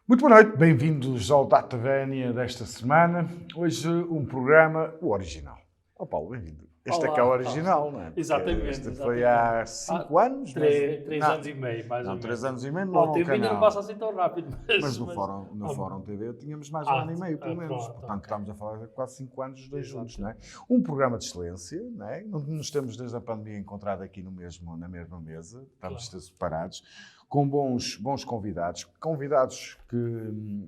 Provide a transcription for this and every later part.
Muito boa noite, bem-vindos ao Data Vénia desta semana. Hoje um programa, o original. Paulo, bem-vindo. Este é que é o original, não é? Exatamente. Este foi há 5 anos. Três anos e meio, mais ou menos. 3 anos e meio não. O tempo ainda não passa assim tão rápido. Mas no Fórum TV tínhamos mais 1 ano e meio, pelo menos. Pronto, Portanto, estamos a falar de quase 5 anos os dois juntos, não é? Exatamente. Um programa de excelência, não é? Não nos temos desde a pandemia encontrado aqui na mesma mesa, estamos separados, com bons convidados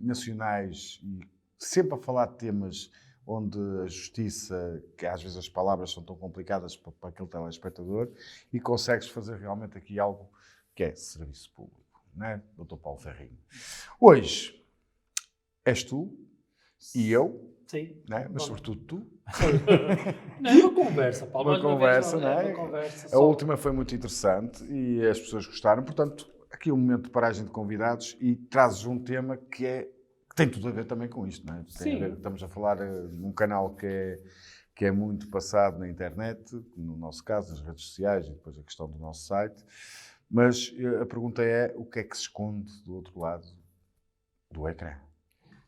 nacionais e sempre a falar de temas onde a justiça, que às vezes as palavras são tão complicadas para aquele telespectador, e consegues fazer realmente aqui algo que é serviço público, não é, Dr. Paulo Ferrinho? Hoje és tu e eu, Sim. não é? Mas sobretudo tu. Não, é uma conversa, Paulo. Uma conversa, não é? Uma conversa A só. última foi muito interessante e as pessoas gostaram. Portanto, aqui um momento de paragem de convidados e trazes um tema que tem tudo a ver também com isto, não é? Tem a ver, estamos a falar num canal que é muito passado na internet, no nosso caso, nas redes sociais e depois a questão do nosso site. Mas a pergunta é, o que é que se esconde do outro lado do ecrã?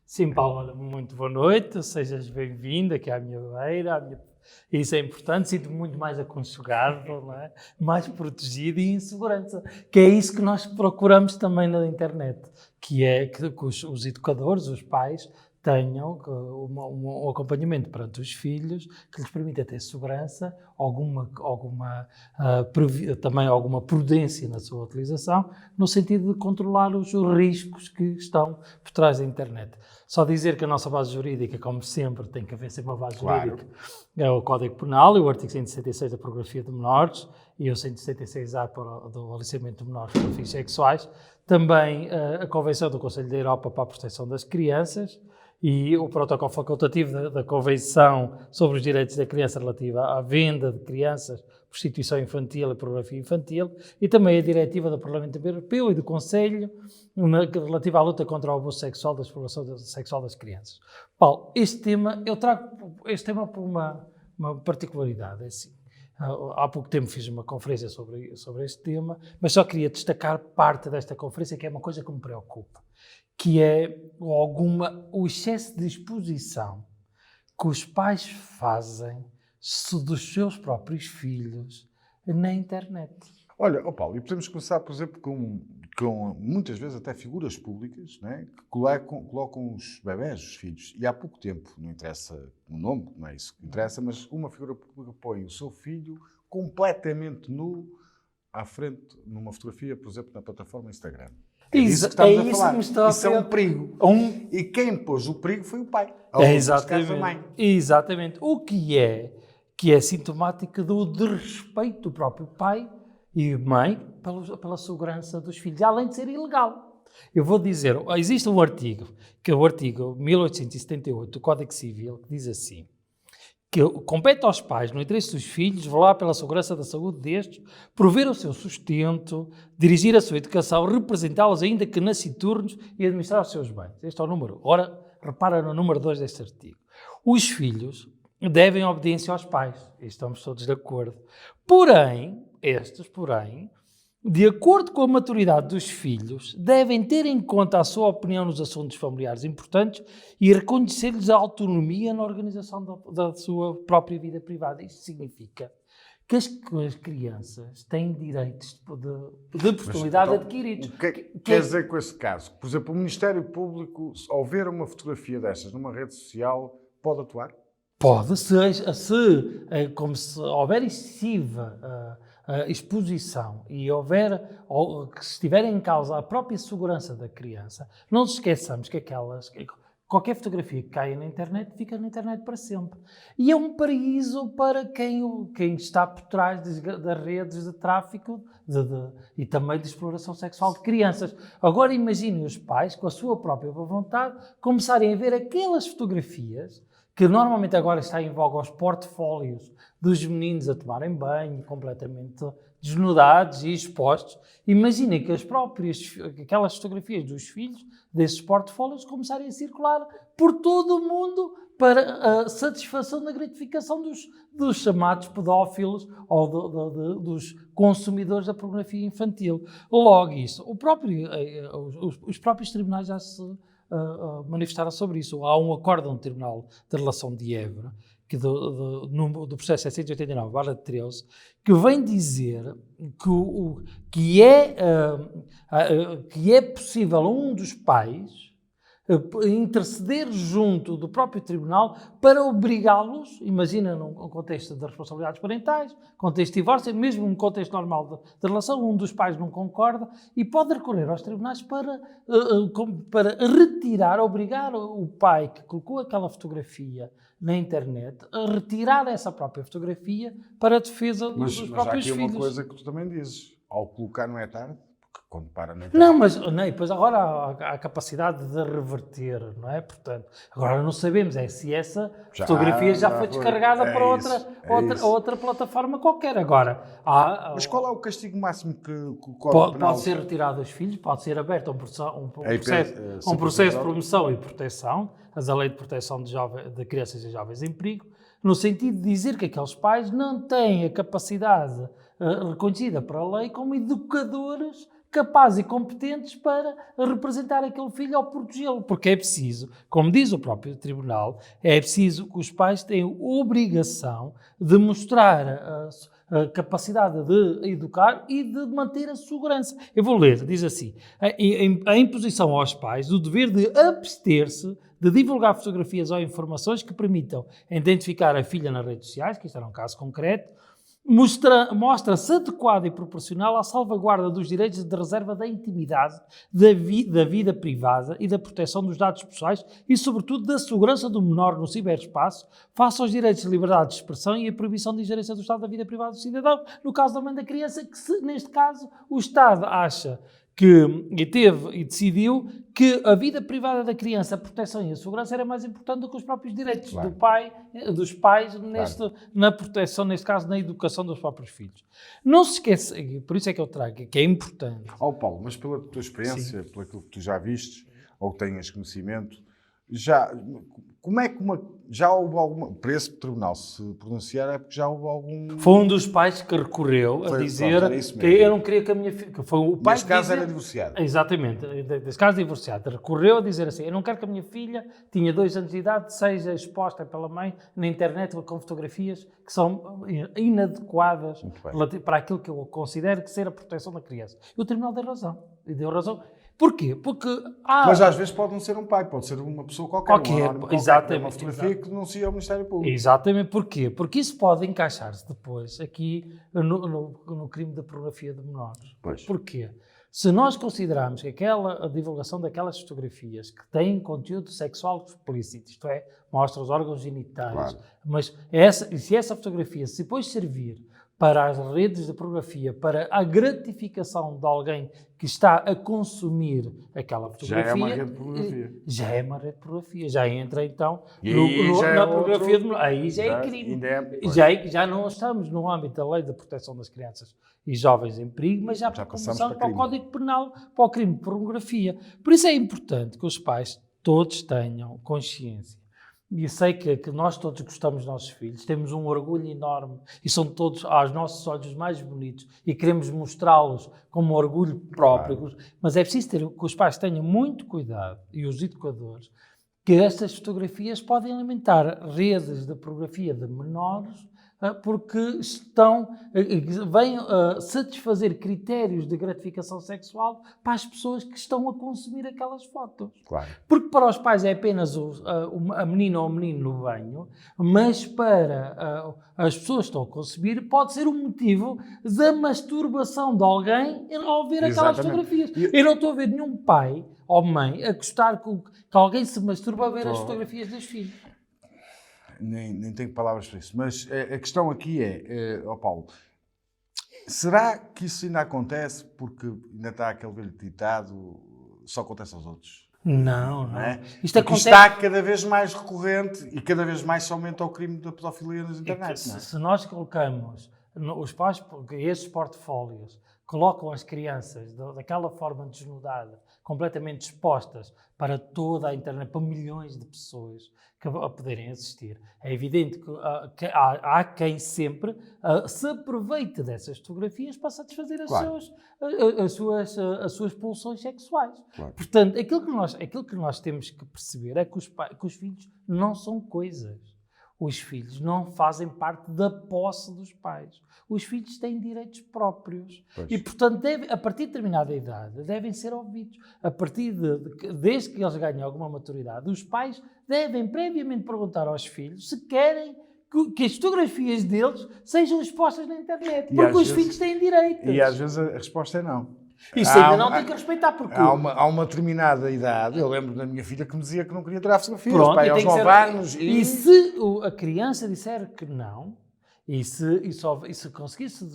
Sim, Paulo, olha, muito boa noite, sejas bem-vindo aqui à minha beira. Isso é importante, sinto-me muito mais aconchegado, não é? Mais protegido e em segurança, que é isso que nós procuramos também na internet, que é que os educadores, os pais, tenham um acompanhamento perante os filhos que lhes permita ter segurança, também alguma prudência na sua utilização, no sentido de controlar os riscos que estão por trás da internet. Só dizer que a nossa base jurídica, como sempre, tem que haver sempre uma base jurídica, é o Código Penal e o artigo 166 da pornografia de menores e o 166A do aliciamento de menores para fins sexuais. Também a Convenção do Conselho da Europa para a Proteção das Crianças e o protocolo facultativo da Convenção sobre os Direitos da Criança relativa à venda de crianças, prostituição infantil e pornografia infantil, e também a diretiva do Parlamento Europeu e do Conselho relativa à luta contra o abuso sexual da exploração sexual das crianças. Paulo, eu trago este tema por uma particularidade, é assim. Há pouco tempo fiz uma conferência sobre este tema, mas só queria destacar parte desta conferência, que é uma coisa que me preocupa, que é o excesso de exposição que os pais fazem dos seus próprios filhos na internet. Olha, Paulo, e podemos começar, por exemplo, com muitas vezes até figuras públicas, né, que colocam os bebés, os filhos, e há pouco tempo, não interessa o nome, não é isso que interessa, mas uma figura pública põe o seu filho completamente nu à frente, numa fotografia, por exemplo, na plataforma Instagram. É disso que estamos a falar. Isso é um perigo. E quem pôs o perigo foi o pai. Exatamente. A mãe. Exatamente. O que é sintomático do desrespeito do próprio pai e mãe pela segurança dos filhos, além de ser ilegal. Eu vou dizer, existe um artigo, que é o artigo 1878 do Código Civil, que diz assim, que compete aos pais, no interesse dos filhos, velar pela segurança da saúde destes, prover o seu sustento, dirigir a sua educação, representá-los ainda que nasciturnos e administrar os seus bens. Este é o número. Ora, repara no número 2 deste artigo. Os filhos devem obediência aos pais. Estamos todos de acordo. Porém, de acordo com a maturidade dos filhos, devem ter em conta a sua opinião nos assuntos familiares importantes e reconhecer-lhes a autonomia na organização da sua própria vida privada. Isto significa que as crianças têm direitos de personalidade adquiridos. O que quer dizer com esse caso? Por exemplo, o Ministério Público, ao ver uma fotografia destas numa rede social, pode atuar? Pode, como se houver excessiva exposição e que estiver em causa a própria segurança da criança, não nos esqueçamos que qualquer fotografia que caia na internet fica na internet para sempre. E é um paraíso para quem está por trás das redes de tráfico e também de exploração sexual de crianças. Agora imaginem os pais, com a sua própria vontade, começarem a ver aquelas fotografias que normalmente agora está em voga aos portfólios dos meninos a tomarem banho, completamente desnudados e expostos. Imaginem que aquelas fotografias dos filhos desses portfólios começarem a circular por todo o mundo para a satisfação da gratificação dos chamados pedófilos ou dos consumidores da pornografia infantil. Logo isso, os próprios tribunais já se manifestaram sobre isso. Há um acórdão do Tribunal de Relação de Évora, do processo 789/13, que vem dizer que é possível um dos pais interceder junto do próprio tribunal para obrigá-los, imagina num contexto de responsabilidades parentais, contexto de divórcio, mesmo num contexto normal de relação, um dos pais não concorda e pode recorrer aos tribunais para retirar, obrigar o pai que colocou aquela fotografia na internet a retirar essa própria fotografia para a defesa dos próprios filhos. Mas há aqui uma coisa que tu também dizes, ao colocar não é tarde, quando para na internet. Não, mas depois agora há a capacidade de reverter, não é? Portanto, agora não sabemos se essa fotografia já foi descarregada para outra plataforma qualquer. Agora, mas qual é o castigo máximo que o Código Penal... Pode ser retirado aos filhos, pode ser aberto um processo de promoção e proteção, a Lei de Proteção de Crianças e Jovens em Perigo, no sentido de dizer que aqueles pais não têm a capacidade reconhecida para a lei como educadores capazes e competentes para representar aquele filho ou protegê-lo. Porque é preciso, como diz o próprio Tribunal, é preciso que os pais tenham obrigação de mostrar a capacidade de educar e de manter a segurança. Eu vou ler, diz assim, a imposição aos pais do dever de abster-se de divulgar fotografias ou informações que permitam identificar a filha nas redes sociais, que isto era um caso concreto, mostra-se adequado e proporcional à salvaguarda dos direitos de reserva da intimidade, da vida privada e da proteção dos dados pessoais e, sobretudo, da segurança do menor no ciberespaço, face aos direitos de liberdade de expressão e a proibição de ingerência do Estado da vida privada do cidadão, no caso da mãe da criança, que neste caso o Estado acha e decidiu que a vida privada da criança, a proteção e a segurança era mais importante do que os próprios direitos dos pais na proteção, neste caso, na educação dos próprios filhos. Não se esqueça, por isso é que eu trago, que é importante. Paulo, mas pela tua experiência, Sim. pelo que tu já vistes, ou tenhas conhecimento, já houve alguma... Para esse tribunal se pronunciar é porque já houve algum... Foi um dos pais que recorreu a dizer que eu não queria que a minha filha... Foi o pai neste caso era divorciado. Exatamente, neste caso divorciado. Recorreu a dizer assim, eu não quero que a minha filha, tinha 2 anos de idade, seja exposta pela mãe na internet com fotografias que são inadequadas para aquilo que eu considero que ser a proteção da criança. E o tribunal deu razão. E deu razão. Porquê? Porque mas às vezes pode não ser um pai, pode ser uma pessoa qualquer exatamente, uma fotografia que denuncia ao Ministério Público. Exatamente. Porquê? Porque isso pode encaixar-se depois aqui no crime de pornografia de menores. Pois. Porquê? Se nós considerarmos que a divulgação daquelas fotografias que têm conteúdo sexual explícito, isto é, mostra os órgãos genitais, mas se essa fotografia se depois servir para as redes de pornografia, para a gratificação de alguém que está a consumir aquela fotografia... Já é uma rede de pornografia. Já é uma rede de pornografia. Já entra, então, na pornografia de... Aí já é crime. Já não estamos no âmbito da Lei de Proteção das Crianças e Jovens em Perigo, mas já começamos para o Código Penal, para o crime de pornografia. Por isso é importante que os pais todos tenham consciência. E sei que nós todos gostamos dos nossos filhos, temos um orgulho enorme e são todos, aos nossos olhos, mais bonitos e queremos mostrá-los como orgulho próprio. Mas é preciso que os pais tenham muito cuidado, e os educadores, que estas fotografias podem alimentar redes de pornografia de menores porque vêm satisfazer critérios de gratificação sexual para as pessoas que estão a consumir aquelas fotos. Claro. Porque para os pais é apenas a menina ou o menino no banho, mas para as pessoas que estão a consumir pode ser um motivo da masturbação de alguém ao ver aquelas fotografias. Eu não estou a ver nenhum pai ou mãe a gostar que alguém se masturba a ver as fotografias dos filhos. Nem tenho palavras para isso, mas a questão aqui Paulo, será que isso ainda acontece porque ainda está aquele velho ditado, só acontece aos outros? Não. É? Isto está cada vez mais recorrente e cada vez mais se aumenta o crime da pedofilia nas internet. Se nós colocamos os pais, porque estes portfólios colocam as crianças daquela forma desnudada, completamente expostas para toda a internet, para milhões de pessoas a poderem assistir. É evidente que há quem sempre se aproveite dessas fotografias para satisfazer as suas pulsões sexuais. Claro. Portanto, aquilo que nós temos que perceber é que os filhos não são coisas. Os filhos não fazem parte da posse dos pais. Os filhos têm direitos próprios. Pois. E, portanto, a partir de determinada idade, devem ser ouvidos. Desde que eles ganhem alguma maturidade, os pais devem previamente perguntar aos filhos se querem que as fotografias deles sejam expostas na internet. Porque os filhos têm direitos. E às vezes a resposta é não. Isso ainda não tem que respeitar, porque... Há uma determinada idade, eu lembro da minha filha que me dizia que não queria tirar fotografias, Pronto, pai, aos 9 anos. E se a criança disser que não, e se conseguisse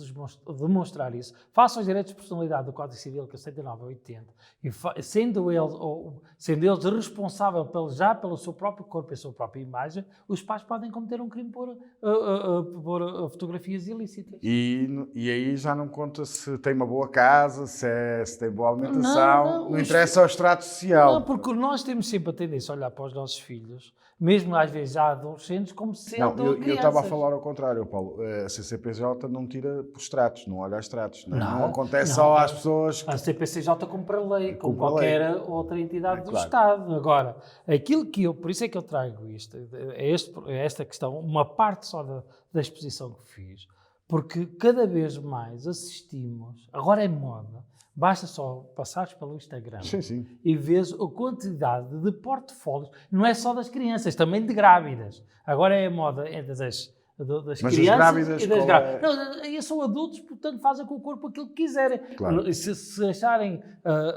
demonstrar isso, face aos direitos de personalidade do Código Civil, que é 79 a 80, e sendo eles responsáveis já pelo seu próprio corpo e a sua própria imagem, os pais podem cometer um crime por fotografias ilícitas. E aí já não conta se tem uma boa casa, se tem boa alimentação, não interessa ao extrato social. Não, porque nós temos sempre a tendência a olhar para os nossos filhos, mesmo às vezes já adolescentes, como sendo crianças. Eu estava a falar ao contrário, Paulo. A CCPJ não tira por extratos, não olha a extratos. Não acontece só às pessoas... A CPCJ cumpre a lei, como qualquer outra entidade do claro. Estado. Agora, por isso é que eu trago isto, esta questão, uma parte só da exposição que fiz, porque cada vez mais assistimos, agora é moda, basta só passares pelo Instagram e vês a quantidade de portfólios, não é só das crianças, também de grávidas. Agora é a moda das crianças e das grávidas. Não, são adultos, portanto fazem com o corpo aquilo que quiserem. Claro. Se acharem,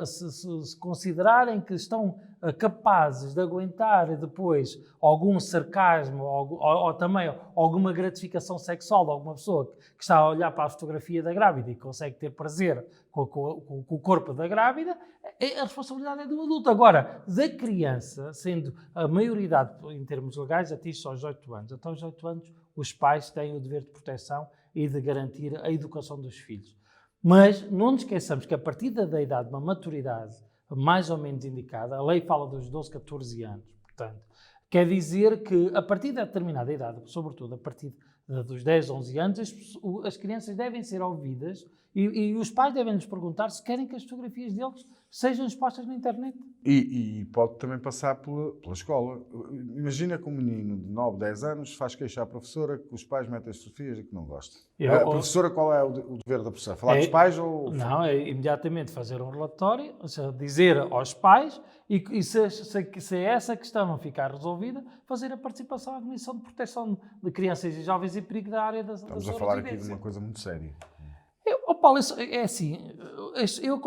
se considerarem que estão capazes de aguentar depois algum sarcasmo ou também alguma gratificação sexual de alguma pessoa que está a olhar para a fotografia da grávida e consegue ter prazer com o corpo da grávida, a responsabilidade é do adulto. Agora, da criança, sendo a maioridade em termos legais, atinge só aos 18 anos. Até aos 18 anos, os pais têm o dever de proteção e de garantir a educação dos filhos. Mas não nos esqueçamos que a partir da idade, uma maturidade mais ou menos indicada, a lei fala dos 12, 14 anos, portanto, quer dizer que a partir de determinada idade, sobretudo a partir dos 10, 11 anos, as crianças devem ser ouvidas e os pais devem lhes perguntar se querem que as fotografias deles sejam expostas na internet. E pode também passar pela escola. Imagina que um menino de 9, 10 anos faz queixa à professora que os pais metem as fotografias e que não gosta. A professora, qual é o dever da professora? Falar dos pais ou... Não, é imediatamente fazer um relatório, dizer aos pais e se essa questão não ficar resolvida, fazer a participação à Comissão de Proteção de Crianças e Jovens em Perigo da área das Estamos a falar aqui de uma coisa muito séria. Paulo, é assim, eu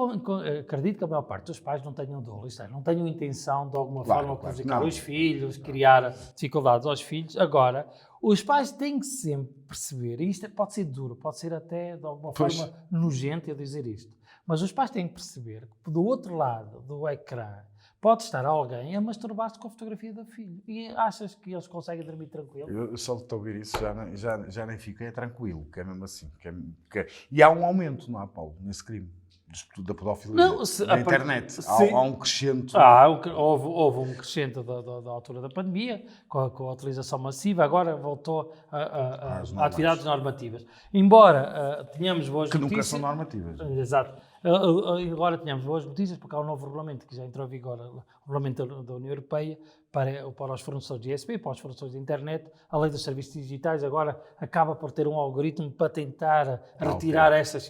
acredito que a maior parte dos pais não tenham dolo, não tenham intenção de alguma forma prejudicar os filhos, criar dificuldades aos filhos. Agora, os pais têm que sempre perceber, e isto pode ser duro, pode ser até de alguma forma nojento eu dizer isto, mas os pais têm que perceber que do outro lado do ecrã pode estar alguém a masturbar-se com a fotografia do filho. E achas que eles conseguem dormir tranquilo? Eu só de te ouvir isso já nem fico, é tranquilo, que é mesmo assim. E há um aumento, não há, Paulo, nesse crime? Da pedofilia na internet. Há um crescente. Houve um crescente da altura da pandemia, com a utilização massiva, agora voltou a atividades normativas. Embora tenhamos boas notícias... Que nunca são normativas. Exato. Agora tínhamos boas notícias, porque há um novo regulamento que já entrou em vigor, o regulamento da União Europeia, para os fornecedores de ISP, para os fornecedores de internet. A lei dos serviços digitais agora acaba por ter um algoritmo para tentar retirar estas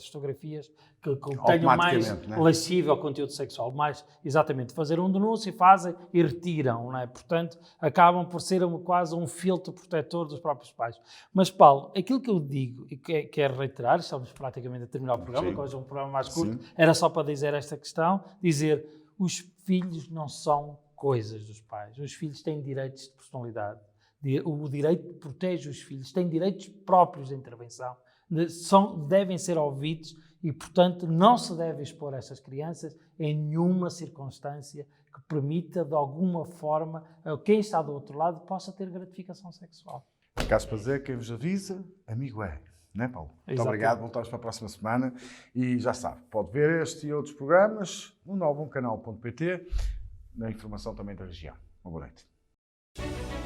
fotografias que tenham mais lascível conteúdo sexual, mais exatamente fazer um denúncio, fazem e retiram, não é? Portanto, acabam por ser quase um filtro protetor dos próprios pais. Mas, Paulo, aquilo que eu digo e quero reiterar, estamos praticamente a terminar o programa, que hoje é um programa mais curto, era só para dizer esta questão, dizer, os filhos não são coisas dos pais, os filhos têm direitos de personalidade, o direito protege os filhos, têm direitos próprios de intervenção, devem ser ouvidos e, portanto, não se deve expor essas crianças em nenhuma circunstância que permita, de alguma forma, quem está do outro lado possa ter gratificação sexual. Caso para dizer, quem vos avisa, amigo é. Não é, Paulo? Muito Exatamente. obrigado, voltamos para a próxima semana e já sabe, pode ver este e outros programas no 91canal.pt, na informação também da região. Uma boa noite.